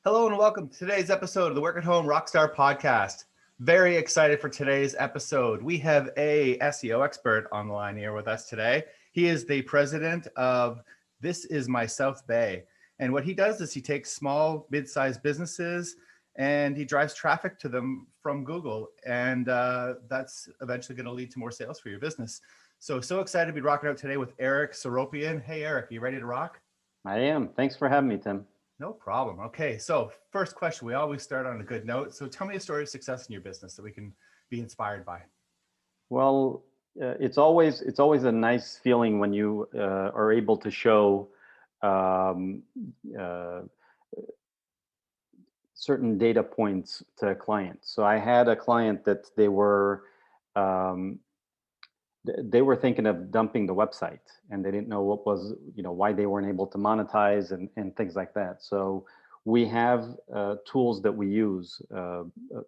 Hello and welcome to today's episode of the Work at Home Rockstar Podcast. Very excited for today's episode. We have a SEO expert on the line here with us today. He is the president of This Is My South Bay. And what he does is he takes small, mid-sized businesses and he drives traffic to them from Google. And that's eventually going to lead to more sales for your business. So excited to be rocking out today with Eric Seropyan. Hey, Eric, you ready to rock? I am. Thanks for having me, Tim. No problem. Okay, so first question, we always start on a good note. So tell me a story of success in your business that we can be inspired by. Well, it's always a nice feeling when you are able to show um, uh, certain data points to a client. So I had a client that um, they were thinking of dumping the website, and they didn't know why they weren't able to monetize and things like that. So we have tools that we use,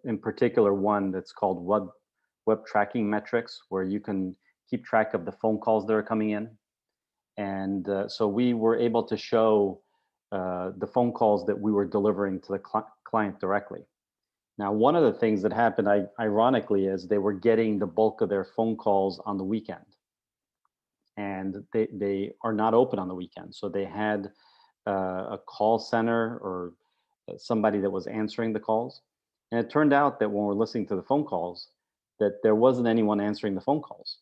in particular one that's called web tracking metrics, where you can keep track of the phone calls that are coming in. And so we were able to show the phone calls that we were delivering to the client directly. Now, one of the things that happened, ironically, is they were getting the bulk of their phone calls on the weekend, and they are not open on the weekend. So they had a call center or somebody that was answering the calls. And it turned out that when we're listening to the phone calls, that there wasn't anyone answering the phone calls.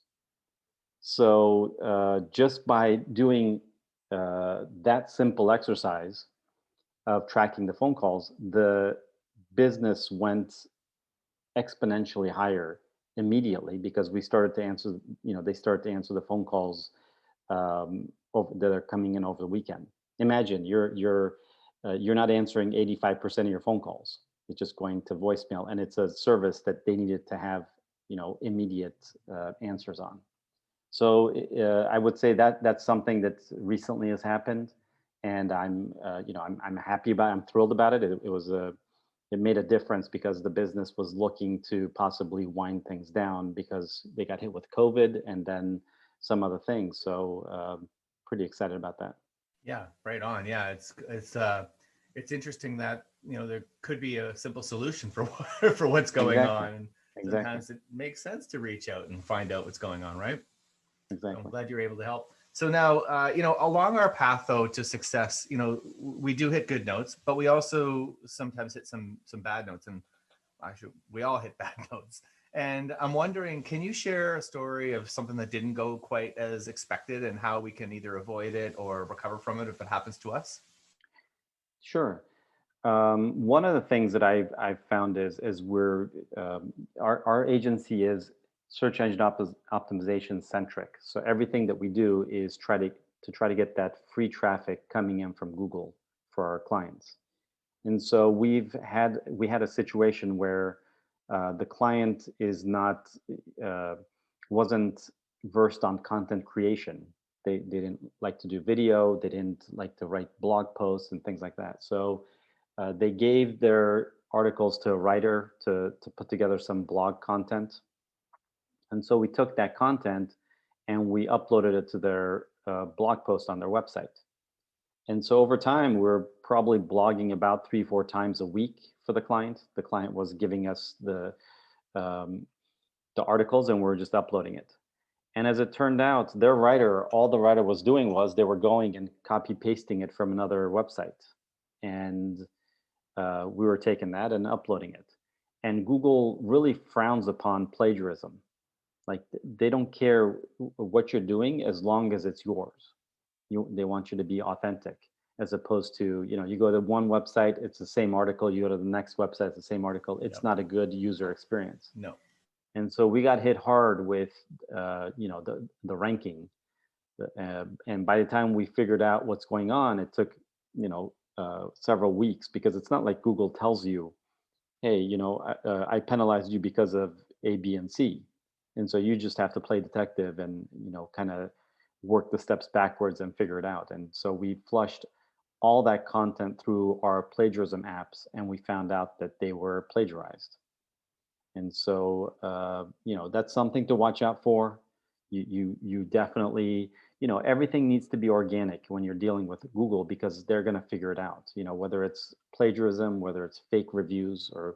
So just by doing that simple exercise of tracking the phone calls, the business went exponentially higher immediately, because we started to answer, they started to answer the phone calls that are coming in over the weekend. Imagine you're not answering 85% of your phone calls. It's just going to voicemail, and it's a service that they needed to have immediate answers on. So I would say that that's something that recently has happened, and I'm happy about it. I'm thrilled about it. It made a difference, because the business was looking to possibly wind things down because they got hit with COVID and then some other things. So pretty excited about that. Yeah, right on. Yeah, it's interesting that there could be a simple solution for for what's going Exactly. on, and Exactly. sometimes it makes sense to reach out and find out what's going on, right? So I'm Exactly. glad you're able to help. So now, along our path though to success, we do hit good notes, but we also sometimes hit some bad notes, and actually, we all hit bad notes. And I'm wondering, can you share a story of something that didn't go quite as expected, and how we can either avoid it or recover from it if it happens to us? Sure. One of the things that I've found is we're our agency is search engine optimization centric. So everything that we do is try to get that free traffic coming in from Google for our clients. And so we had a situation where the client uh, wasn't versed on content creation. They didn't like to do video. They didn't like to write blog posts and things like that. So they gave their articles to a writer to put together some blog content. And so we took that content and we uploaded it to their blog post on their website. And so over time, we're probably blogging about 3, 4 times a week for the client. The client was giving us um, the articles, and we're just uploading it. And as it turned out, all the writer was doing was they were going and copy pasting it from another website. And we were taking that and uploading it. And Google really frowns upon plagiarism. Like, they don't care what you're doing as long as it's yours. They want you to be authentic, as opposed to, you go to one website, it's the same article. You go to the next website, it's the same article. It's Yep. not a good user experience. No. And so we got hit hard with the ranking. And by the time we figured out what's going on, it took several weeks, because it's not like Google tells you, hey, I penalized you because of A, B, and C. And so you just have to play detective and, kind of work the steps backwards and figure it out. And so we flushed all that content through our plagiarism apps, and we found out that they were plagiarized. And so, that's something to watch out for. You definitely everything needs to be organic when you're dealing with Google because they're going to figure it out. Whether it's plagiarism, whether it's fake reviews or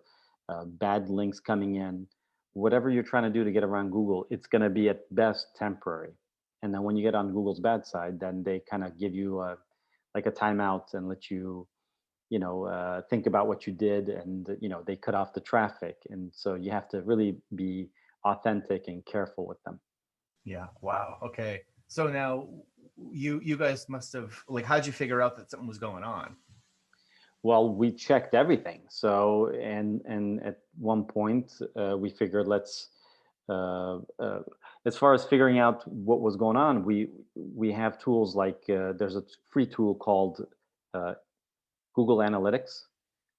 bad links coming in, whatever you're trying to do to get around Google, it's going to be at best temporary. And then when you get on Google's bad side, then they kind of give you like a timeout and let you, think about what you did, and they cut off the traffic, and so you have to really be authentic and careful with them. Yeah. Wow. Okay. So now you guys must have, like, how'd you figure out that something was going on? Well, we checked everything. So, and at one point, we figured uh, uh, as far as figuring out what was going on, we have tools like there's a free tool called uh, Google Analytics,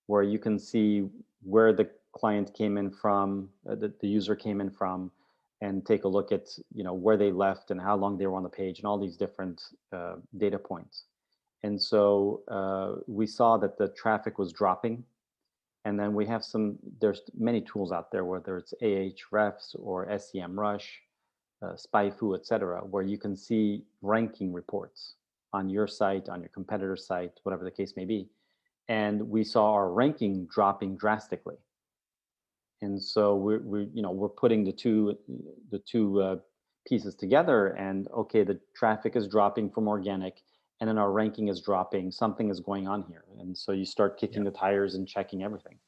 where you can see where the client came in from, the user came in from, and take a look at where they left and how long they were on the page and all these different data points. And so we saw that the traffic was dropping. And then there's many tools out there, whether it's Ahrefs or SEMrush, SpyFu, et cetera, where you can see ranking reports on your site, on your competitor's site, whatever the case may be. And we saw our ranking dropping drastically. And so we're putting the two pieces together, and okay, the traffic is dropping from organic, and then our ranking is dropping. Something is going on here, and so you start kicking Yeah. the tires and checking everything.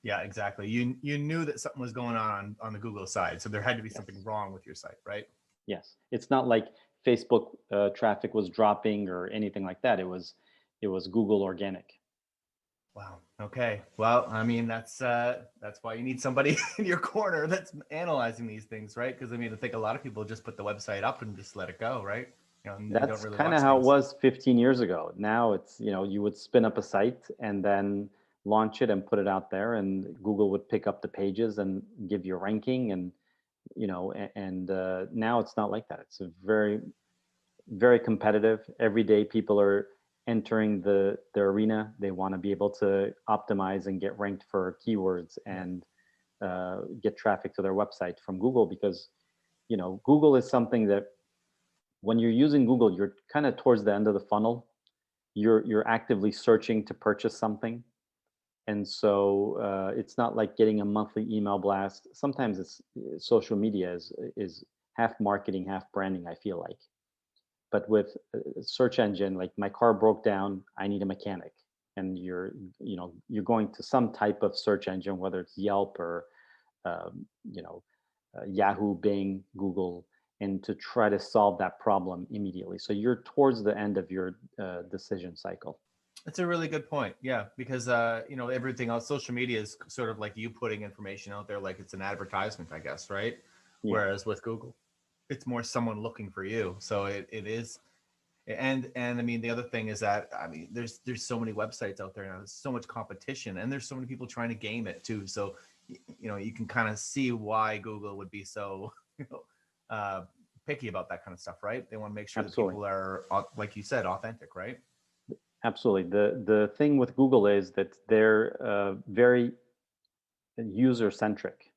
Yeah, exactly. You knew that something was going on the Google side, so there had to be something Yes, wrong with your site, right? yes. It's not like Facebook traffic was dropping or anything like that. It was Google organic. Wow. Okay. Well, I mean, that's why you need somebody in your corner that's analyzing these things, right? Because I mean, I think a lot of people just put the website up and just let it go, right? And they don't That's really kind of watch how it things. was 15 years ago. Now it's, you would spin up a site and then launch it and put it out there, and Google would pick up the pages and give you a ranking. And, now it's not like that. It's a very, very competitive. Every day people are entering the arena. They want to be able to optimize and get ranked for keywords Yeah. and get traffic to their website from Google, because, Google is something that when you're using Google, you're kind of towards the end of the funnel. You're actively searching to purchase something, and so it's not like getting a monthly email blast. Sometimes it's social media is half marketing, half branding, I feel like. But with search engine, like my car broke down, I need a mechanic, and you're going to some type of search engine, whether it's Yelp or um, you know Yahoo, Bing, Google, and to try to solve that problem immediately. So you're towards the end of your decision cycle. That's a really good point. Yeah, because everything else, social media is sort of like you putting information out there, like it's an advertisement, I guess, right? Yeah, Whereas with Google, it's more someone looking for you. So it is. And I mean, the other thing is that, I mean, there's so many websites out there now. There's so much competition, and there's so many people trying to game it too. So you can kind of see why Google would be so uh, picky about that kind of stuff, right? They want to make sure that absolutely. people are, like you said, authentic, right? Absolutely. The thing with Google is that they're very user centric.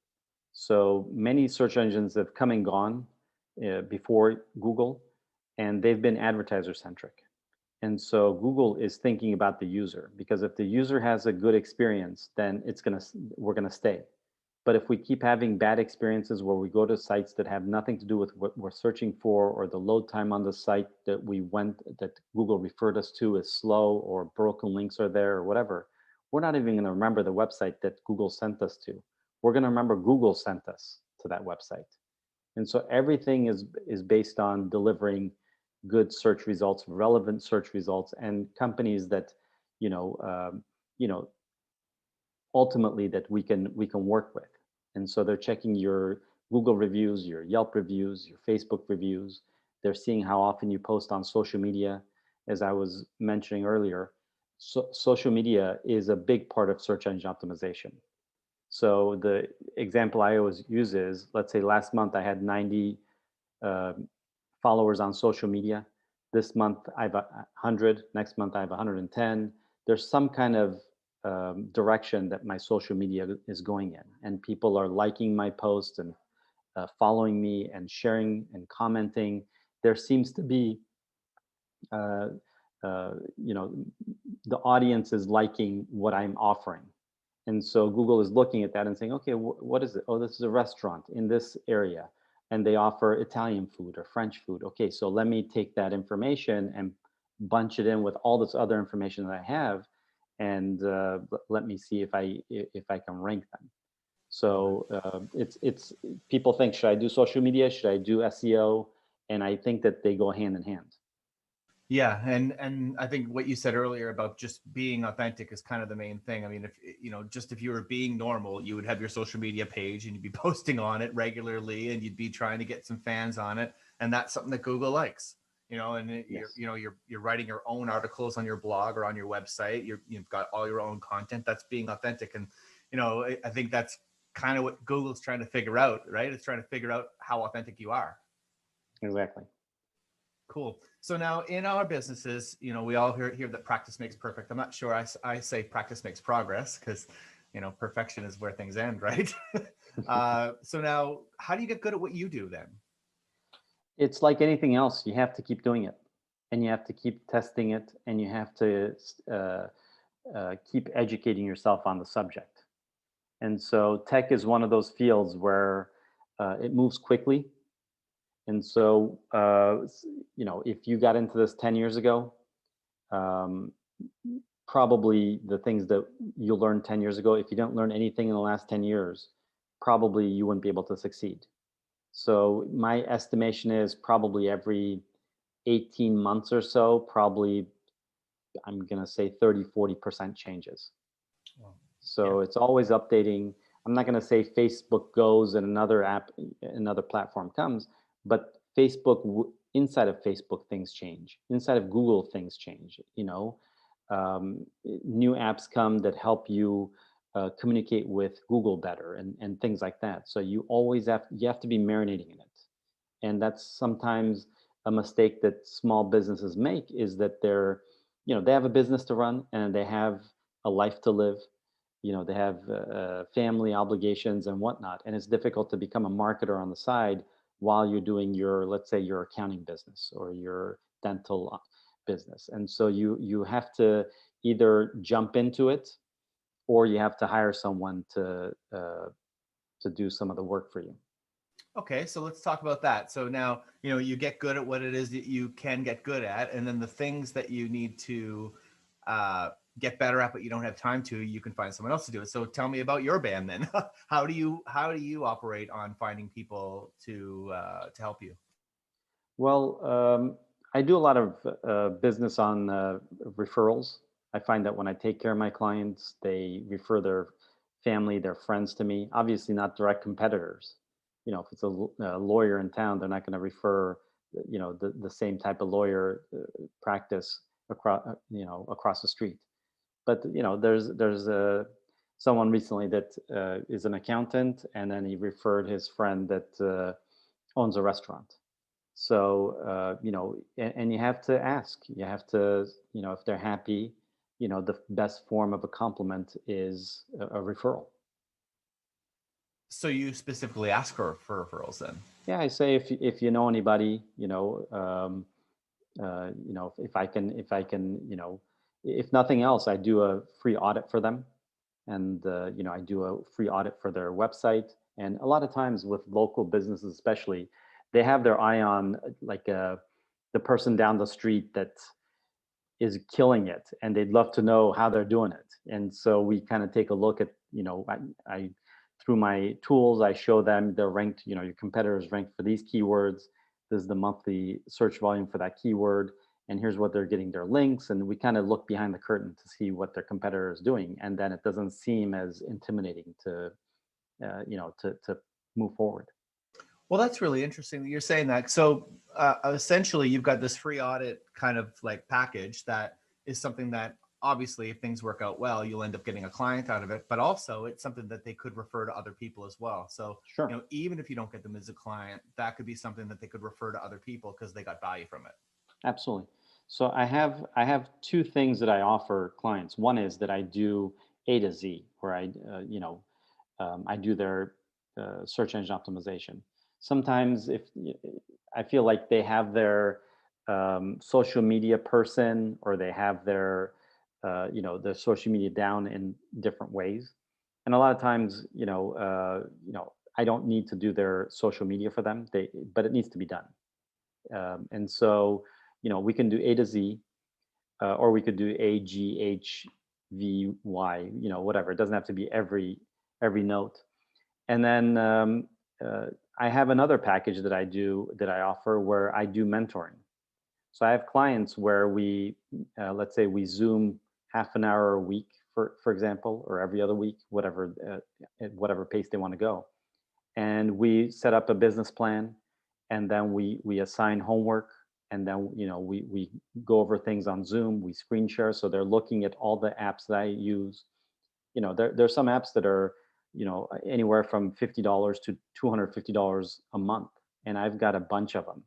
So many search engines have come and gone before Google, and they've been advertiser centric. And so Google is thinking about the user, because if the user has a good experience, then we're gonna stay. But if we keep having bad experiences where we go to sites that have nothing to do with what we're searching for, or the load time on the site that Google referred us to is slow, or broken links are there, or whatever, we're not even going to remember the website that Google sent us to. We're going to remember Google sent us to that website. And so everything is based on delivering good search results, relevant search results, and companies that, you know, um, you know, ultimately that we can work with. And so they're checking your Google reviews, your Yelp reviews, your Facebook reviews. They're seeing how often you post on social media. As I was mentioning earlier, social media is a big part of search engine optimization. So the example I always use is, let's say last month I had 90 uh, followers on social media. This month I have 100. Next month I have 110. There's some kind of direction that my social media is going in, and people are liking my posts and following me and sharing and commenting. There seems to be uh, you know, the audience is liking what I'm offering. And so Google is looking at that and saying, okay, what is it? Oh, this is a restaurant in this area, and they offer Italian food or French food. Okay, so let me take that information and bunch it in with all this other information that I have, and let me see if I can rank them. Love it. So it's people think, should I do social media? Should I do SEO? And I think that they go hand in hand. Yeah, and I think what you said earlier about just being authentic is kind of the main thing. I mean, if you know, just if you were being normal, you would have your social media page and you'd be posting on it regularly, and you'd be trying to get some fans on it, and that's something that Google likes. You know, and Yes, you're writing your own articles on your blog or on your website. You've got all your own content. That's being authentic, and I think that's kind of what Google's trying to figure out, right? It's trying to figure out how authentic you are. exactly. Cool. So now in our businesses, we all hear that practice makes perfect. I'm not sure I say practice makes progress because, perfection is where things end, right? So now, how do you get good at what you do then? It's like anything else. You have to keep doing it, and you have to keep testing it, and you have to uh, keep educating yourself on the subject. And so, tech is one of those fields where it moves quickly. And so, if you got into this 10 years ago, um, probably the things that you learned 10 years ago, if you don't learn anything in the last 10 years, probably you wouldn't be able to succeed. So my estimation is probably every 18 months or so, probably I'm going to say 30-40% changes. Well, yeah. So it's always updating. I'm not going to say Facebook goes and another app, another platform comes, but inside of Facebook, things change. Inside of Google, things change. New apps come that help you communicate with Google better and things like that. So you have to be marinating in it. And that's sometimes a mistake that small businesses make, is that they have a business to run and they have a life to live. They have family obligations and whatnot, and it's difficult to become a marketer on the side while you're doing your, let's say, your accounting business or your dental business. And so you have to either jump into it, or you have to hire someone to do some of the work for you. Okay, so let's talk about that. So now, you get good at what it is that you can get good at, and then the things that you need to uh, get better at, but you don't have time to, you can find someone else to do it. So tell me about your band then. How do you operate on finding people to help you? Well, I do a lot of business on referrals. I find that when I take care of my clients, they refer their family, their friends to me. Obviously, not direct competitors. If it's a lawyer in town, they're not going to refer, the same type of lawyer practice across the street. But there's someone recently that is an accountant, and then he referred his friend that owns a restaurant. So, and you have to ask, you have to, if they're happy, the best form of a compliment is a referral. So you specifically ask for referrals then? Yeah, I say, if you know anybody, if I can, if nothing else, I do a free audit for them. And, I do a free audit for their website. And a lot of times with local businesses, especially, they have their eye on like the person down the street that is killing it, and they'd love to know how they're doing it. And so we kind of take a look at, I through my tools, I show them they're ranked, your competitors ranked for these keywords. This is the monthly search volume for that keyword. And here's what they're getting their links. And we kind of look behind the curtain to see what their competitor is doing. And then it doesn't seem as intimidating to move forward. Well, that's really interesting that you're saying that. So essentially, you've got this free audit kind of like package that is something that obviously, if things work out well, you'll end up getting a client out of it. But also, it's something that they could refer to other people as well. So Sure. even if you don't get them as a client, that could be something that they could refer to other people because they got value from it. Absolutely. So I have two things that I offer clients. One is that I do A to Z, where I do their search engine optimization. Sometimes if I feel like they have their social media person, or they have their their social media down in different ways. And a lot of times, I don't need to do their social media for them. But it needs to be done. And so, we can do A to Z, or we could do AGHVY, whatever. It doesn't have to be every note. And then I have another package that I offer where I do mentoring. So I have clients where let's say we Zoom half an hour a week, for example, or every other week, whatever, at whatever pace they want to go. And we set up a business plan, and then we assign homework, and then we go over things on Zoom. We screen share, so they're looking at all the apps that I use. There's some apps that are anywhere from $50 to $250 a month, and I've got a bunch of them,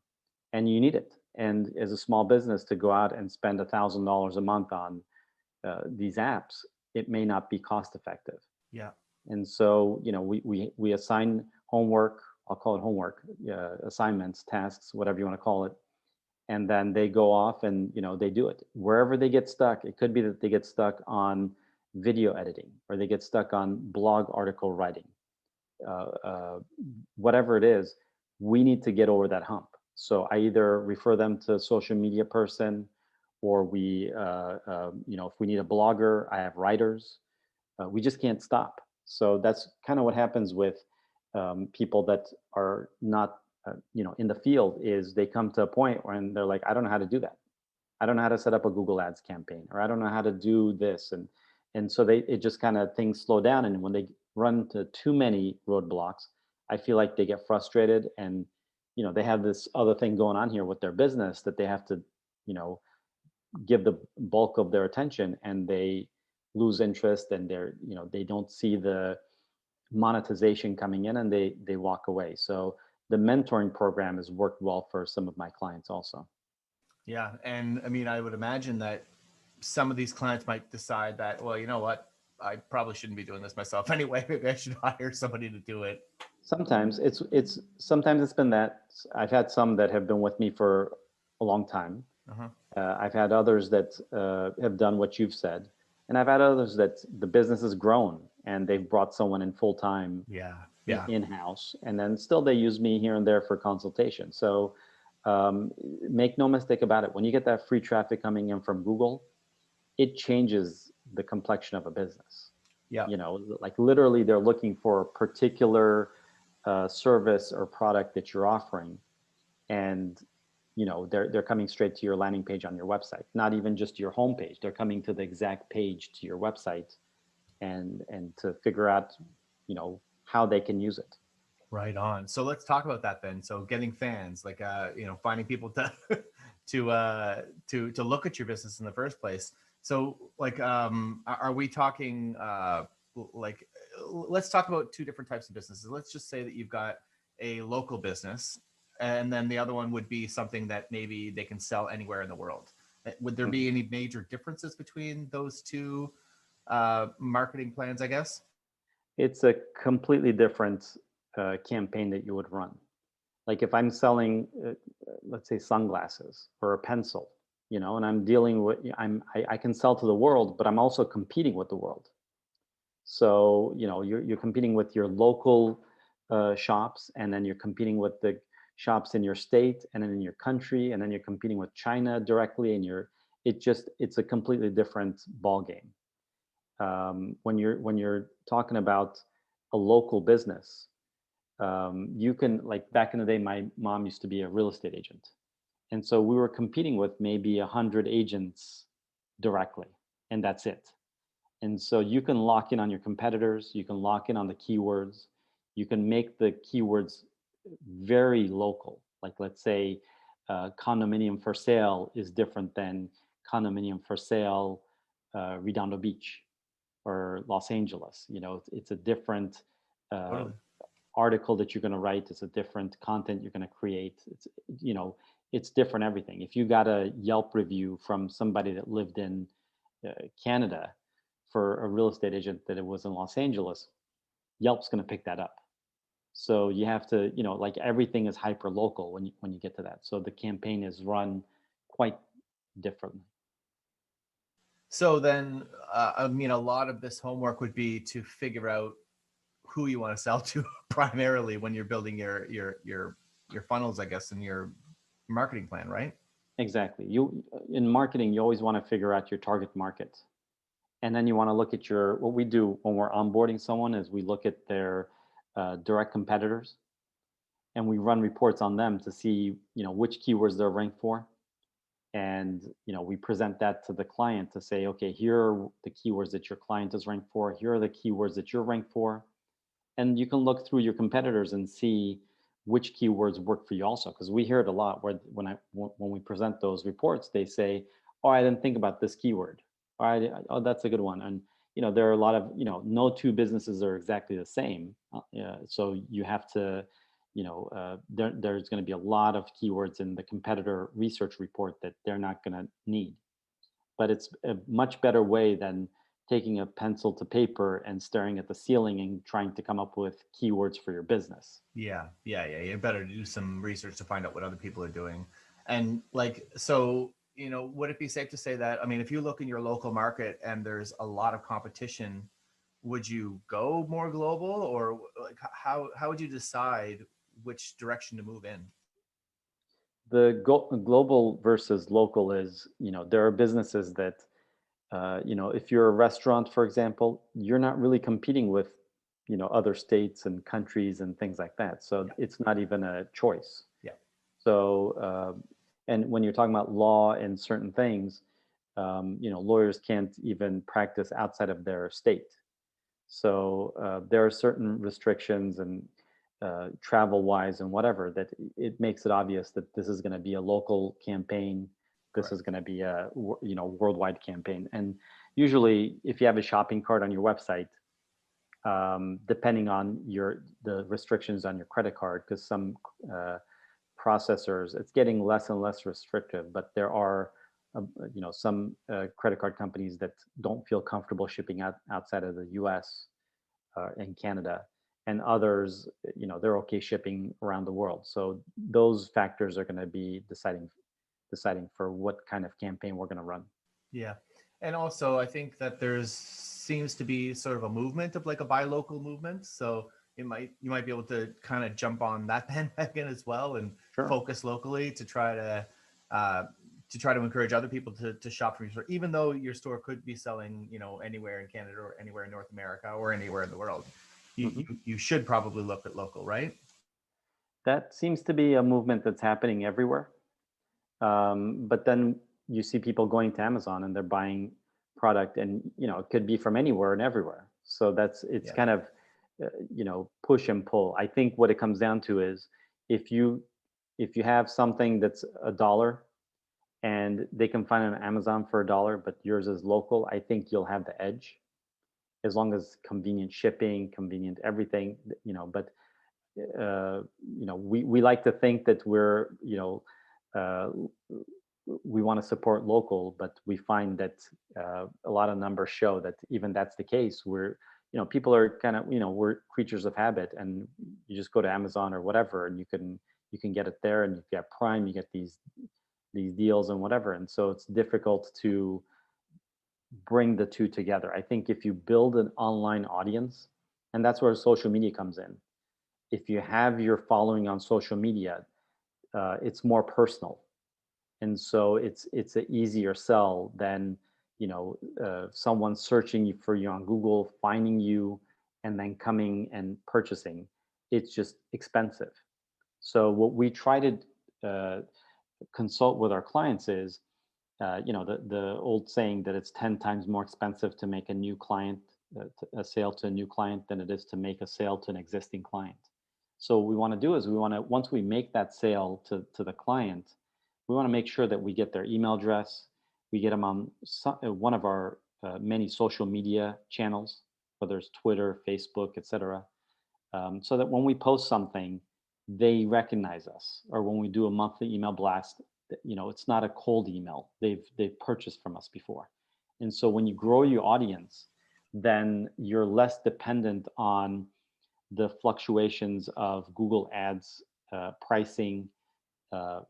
and you need it. And as a small business, to go out and spend $1,000 a month on these apps, it may not be cost effective. Yeah. And so we assign homework. I'll call it homework, assignments, tasks, whatever you want to call it. And then they go off and they do it wherever they get stuck. It could be that they get stuck on video editing, or they get stuck on blog article writing, whatever it is. We need to get over that hump. So I either refer them to a social media person, or if we need a blogger, I have writers. We just can't stop. So that's kind of what happens with people that are not, in the field. Is they come to a point when they're like, I don't know how to do that. I don't know how to set up a Google Ads campaign, or I don't know how to do this, and so it just kind of, things slow down. And when they run into too many roadblocks, I feel like they get frustrated, and they have this other thing going on here with their business that they have to you know give the bulk of their attention, and they lose interest, and they don't see the monetization coming in, and they walk away. So the mentoring program has worked well for some of my clients also. Yeah. And I mean, I would imagine that some of these clients might decide that, well, you know what? I probably shouldn't be doing this myself anyway. Maybe I should hire somebody to do it. Sometimes it's been that. I've had some that have been with me for a long time. Uh-huh. I've had others that have done what you've said, and I've had others that the business has grown and they've brought someone in full time Yeah. Yeah. in house, and then still they use me here and there for consultation. So make no mistake about it. When you get that free traffic coming in from Google, it changes the complexion of a business. Yeah. Like literally, they're looking for a particular service or product that you're offering, and they're coming straight to your landing page on your website, not even just your home page. They're coming to the exact page to your website, and to figure out how they can use it. Right on. So let's talk about that then. So getting fans, like finding people to to look at your business in the first place. So like are we talking like let's talk about two different types of businesses. Let's just say that you've got a local business, and then the other one would be something that maybe they can sell anywhere in the world. Would there be any major differences between those two marketing plans, I guess? It's a completely different campaign that you would run. Like if I'm selling, let's say, sunglasses or a pencil, and I'm dealing with, I can sell to the world, but I'm also competing with the world. So you're competing with your local shops, and then you're competing with the shops in your state, and then in your country, and then you're competing with China directly, and it's a completely different ball game. When you're talking about a local business, you can, like back in the day, my mom used to be a real estate agent, and so we were competing with maybe 100 agents directly, and that's it. And so you can lock in on your competitors, you can lock in on the keywords, you can make the keywords very local. Like let's say condominium for sale is different than condominium for sale Redondo Beach or Los Angeles. It's a different Totally. article that you're going to write. It's a different content you're going to create. It's different everything. If you got a Yelp review from somebody that lived in Canada for a real estate agent that it was in Los Angeles, Yelp's going to pick that up. So you have to, like everything is hyper local when you get to that. So the campaign is run quite differently. So then, I mean, a lot of this homework would be to figure out who you want to sell to primarily when you're building your funnels, I guess, and your marketing plan, right? Exactly. You in marketing, you always want to figure out your target market. And then you want to look at your, what we do when we're onboarding someone is we look at their direct competitors, and we run reports on them to see, which keywords they're ranked for. And, we present that to the client to say, okay, here are the keywords that your client is ranked for. Here are the keywords that you're ranked for. And you can look through your competitors and see which keywords work for you also, because we hear it a lot where when we present those reports, they say, oh, I didn't think about this keyword. Oh, that's a good one. And there are a lot of, no two businesses are exactly the same. Yeah, so you have to, there's going to be a lot of keywords in the competitor research report that they're not going to need. But it's a much better way than taking a pencil to paper and staring at the ceiling and trying to come up with keywords for your business. Yeah. You better do some research to find out what other people are doing. And like, so, would it be safe to say that, I mean, if you look in your local market and there's a lot of competition, would you go more global, or like how would you decide which direction to move in? The global versus local is, there are businesses that, if you're a restaurant, for example, you're not really competing with, other states and countries and things like that. So Yeah. it's not even a choice. Yeah. So, and when you're talking about law and certain things, lawyers can't even practice outside of their state. So there are certain restrictions and travel wise and whatever that it makes it obvious that this is going to be a local campaign. This is Correct. going to be a worldwide campaign. And usually, if you have a shopping cart on your website, depending on the restrictions on your credit card, because some uh, processors, it's getting less and less restrictive, but there are some credit card companies that don't feel comfortable shipping outside of the US and Canada, and others, they're okay shipping around the world. So those factors are going to be deciding for what kind of campaign we're going to run. Yeah. And also I think that there's seems to be sort of a movement of like a buy local movement. So you might be able to kind of jump on that bandwagon as well and Sure. focus locally uh, to try to encourage other people to shop from your store, even though your store could be selling, anywhere in Canada or anywhere in North America or anywhere in the world. Hmm. You should probably look at local, right? That seems to be a movement that's happening everywhere. But then you see people going to Amazon and they're buying product, and it could be from anywhere and everywhere. So it's Yeah. kind of push and pull. I think what it comes down to is if you if you have something that's $1 and they can find it on Amazon for $1, but yours is local, I think you'll have the edge as long as convenient shipping, convenient everything. But we like to think that we're uh, we want to support local, but we find that a lot of numbers show that even that's the case. We're people are kind of we're creatures of habit, and you just go to Amazon or whatever, and you can get it there, and you get Prime, you get these deals and whatever, and so it's difficult to bring the two together. I think if you build an online audience, and that's where social media comes in. If you have your following on social media, it's more personal, and so it's an easier sell than someone searching for you on Google, finding you, and then coming and purchasing. It's just expensive. So what we try to uh, consult with our clients is, the old saying that it's 10 times more expensive to make a new client, a sale to a new client, than it is to make a sale to an existing client. So what we want to do is we want to, once we make that sale to the client, we want to make sure that we get their email address, we get them on one of our many social media channels, whether it's Twitter, Facebook, etc., so that when we post something, they recognize us. Or when we do a monthly email blast, it's not a cold email. They've purchased from us before. And so when you grow your audience, then you're less dependent on the fluctuations of Google ads pricing,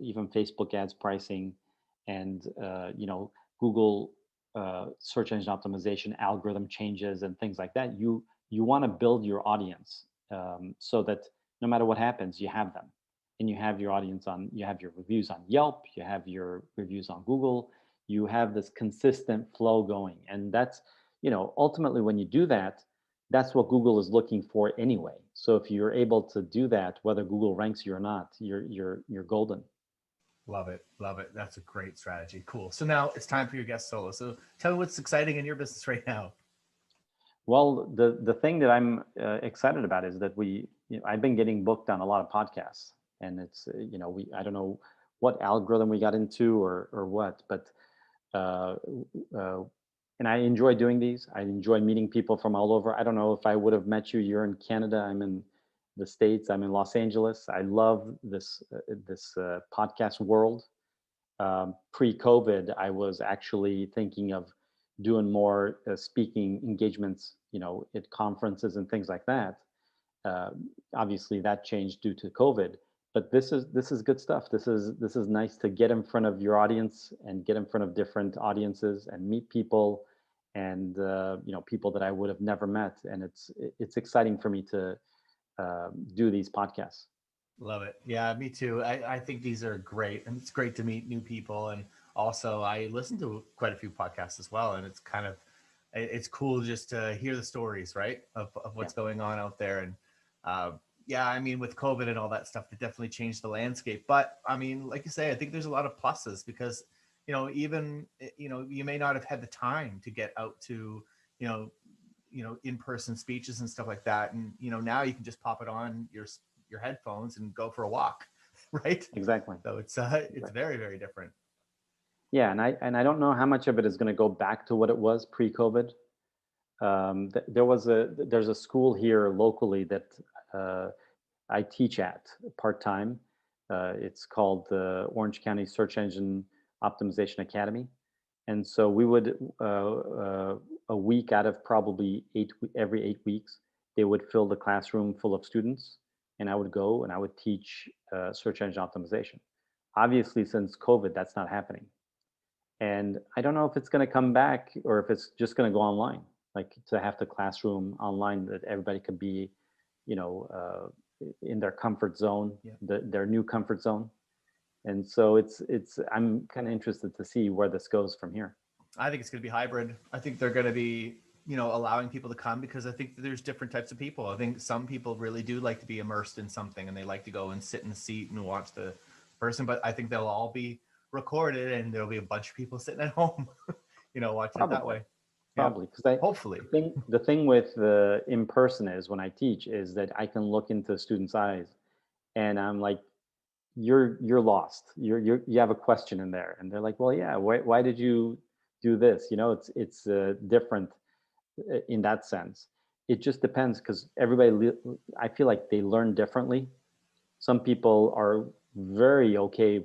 even Facebook ads pricing. and Google search engine optimization algorithm changes and things like that. You want to build your audience, so that no matter what happens, you have them, and you have your audience on. You have your reviews on Yelp. You have your reviews on Google. You have this consistent flow going, and that's, ultimately, when you do that, that's what Google is looking for anyway. So if you're able to do that, whether Google ranks you or not, you're golden. Love it. Love it. That's a great strategy. Cool. So now it's time for your guest solo. So tell me what's exciting in your business right now. Well, the thing that I'm excited about is that I've been getting booked on a lot of podcasts, and it's we I don't know what algorithm we got into or what, but uh, uh, and I enjoy doing these. I enjoy meeting people from all over. I don't know if I would have met you. You're in Canada. I'm in the States. I'm in Los Angeles. I love this podcast world. Pre-COVID, I was actually thinking of doing more speaking engagements, at conferences and things like that. Uh, Obviously, that changed due to COVID. But this is good stuff. This is nice to get in front of your audience and get in front of different audiences and meet people, and people that I would have never met. And it's exciting for me to do these podcasts. Love it. Yeah, me too. I think these are great, and it's great to meet new people. And also, I listen to quite a few podcasts as well, and it's kind of it's cool just to hear the stories, right, of Yeah. what's going on out there. And uh, yeah, I mean, with COVID and all that stuff, it definitely changed the landscape. But I mean, like you say, I think there's a lot of pluses because even you may not have had the time to get out to you know in-person speeches and stuff like that, and now you can just pop it on your headphones and go for a walk, right? Exactly. So it's Exactly. very, very different. Yeah, and I don't know how much of it is going to go back to what it was pre-COVID. There's a school here locally that uh, I teach at part-time. It's called the Orange County Search Engine Optimization Academy, and so we would a week out of probably every 8 weeks, they would fill the classroom full of students, and I would go and I would teach search engine optimization. Obviously, since COVID, that's not happening, and I don't know if it's going to come back or if it's just going to go online, like to have the classroom online that everybody could be, in their comfort zone, Yeah, their new comfort zone. And so I'm kind of interested to see where this goes from here. I think it's going to be hybrid. I think they're going to be allowing people to come because I think that there's different types of people. I think some people really do like to be immersed in something and they like to go and sit in the seat and watch the person, but I think they'll all be recorded and there'll be a bunch of people sitting at home watching it that Probably, way. Yeah, probably, because I hopefully. the thing with the in person is when I teach is that I can look into students' eyes, and I'm like, you're lost. You have a question in there, and they're like, well, yeah, why did you do this? It's different in that sense. It just depends because I feel like they learn differently. Some people are very okay,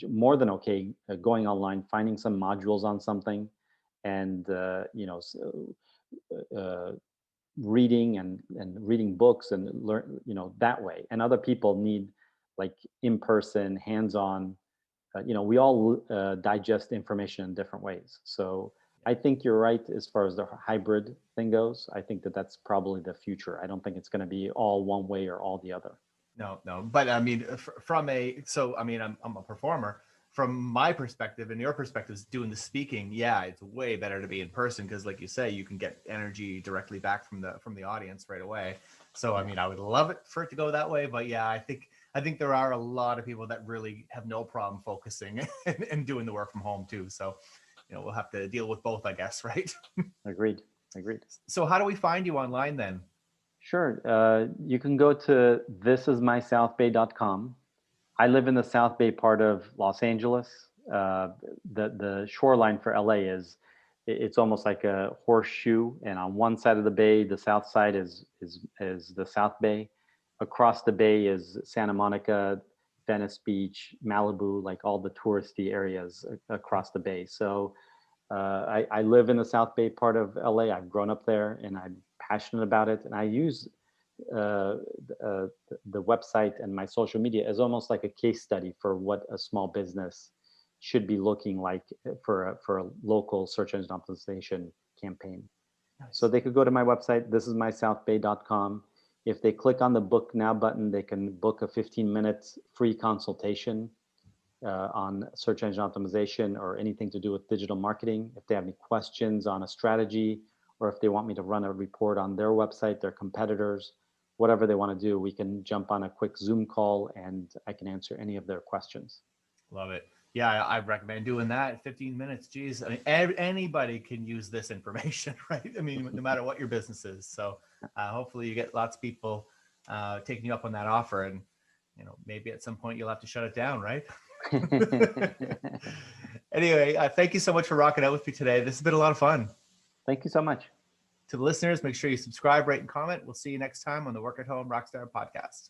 more than okay, going online, finding some modules on something, and uh, reading and reading books and learn, that way. And other people need like in person, hands on. We all digest information in different ways. So I think you're right as far as the hybrid thing goes. I think that that's probably the future. I don't think it's going to be all one way or all the other. No, no. But I mean, so I mean, I'm a performer. From my perspective and your perspectives, doing the speaking, yeah, it's way better to be in person because, like you say, you can get energy directly back from the audience right away. So I Yeah. mean, I would love it for it to go that way, but yeah, I think there are a lot of people that really have no problem focusing and doing the work from home too. So we'll have to deal with both, I guess, right? Agreed. Agreed. So how do we find you online then? Sure. You can go to thisismysouthbay.com. I live in the South Bay part of Los Angeles. The shoreline for LA it's almost like a horseshoe, and on one side of the bay, the south side is the South Bay. Across the bay is Santa Monica, Venice Beach, Malibu, like all the touristy areas across the bay. So I live in the South Bay part of LA. I've grown up there, and I'm passionate about it. And I use uh, uh, the website and my social media as almost like a case study for what a small business should be looking like for a local search engine optimization campaign. Nice. So they could go to my website, thisismysouthbay.com. If they click on the book now button, they can book a 15-minute free consultation on search engine optimization or anything to do with digital marketing. If they have any questions on a strategy, or if they want me to run a report on their website, their competitors, whatever they want to do, we can jump on a quick Zoom call and I can answer any of their questions. Love it. Yeah, I recommend doing that. 15 minutes. Geez, I mean, anybody can use this information, right? I mean, no matter what your business is. So hopefully you get lots of people taking you up on that offer, and maybe at some point you'll have to shut it down, right? Anyway, thank you so much for rocking out with me today. This has been a lot of fun. Thank you so much. To the listeners, make sure you subscribe, rate, and comment. We'll see you next time on the Work at Home Rockstar podcast.